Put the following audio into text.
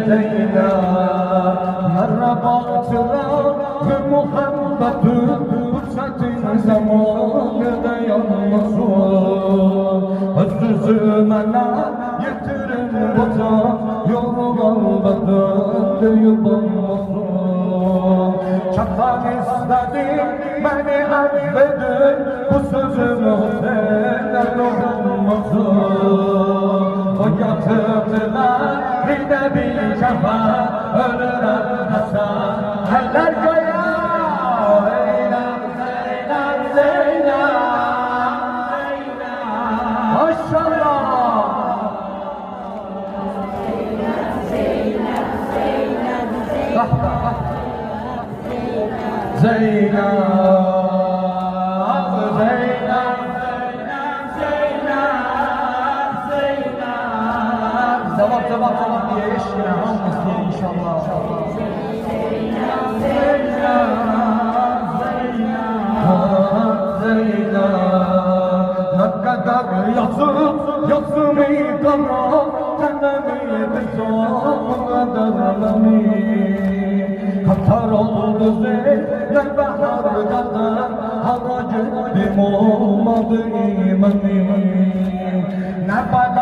Leyla merhabatılar ve muhabbetin Fırsatin zamanında yanmasın Özsüzümene yetirin batan Yolun bedende yubanmasın Çatan istedim beni affedin Bu sözümü senden olmasın O yatırdılar bir de bir cefa ölürüm Hasan Eller koya Zeynep, Zeynep, Zeynep Maşallah Zeynep, Zeynep, Zeynep, Zeynep Zeynep Zaman diye eşkine almasın inşallah. Zeynep ne kadar yazım kara Tenemi bir son ederlemi Katar oldu Zeynep bahar kadar Hara gittim olmadı imani Ne bana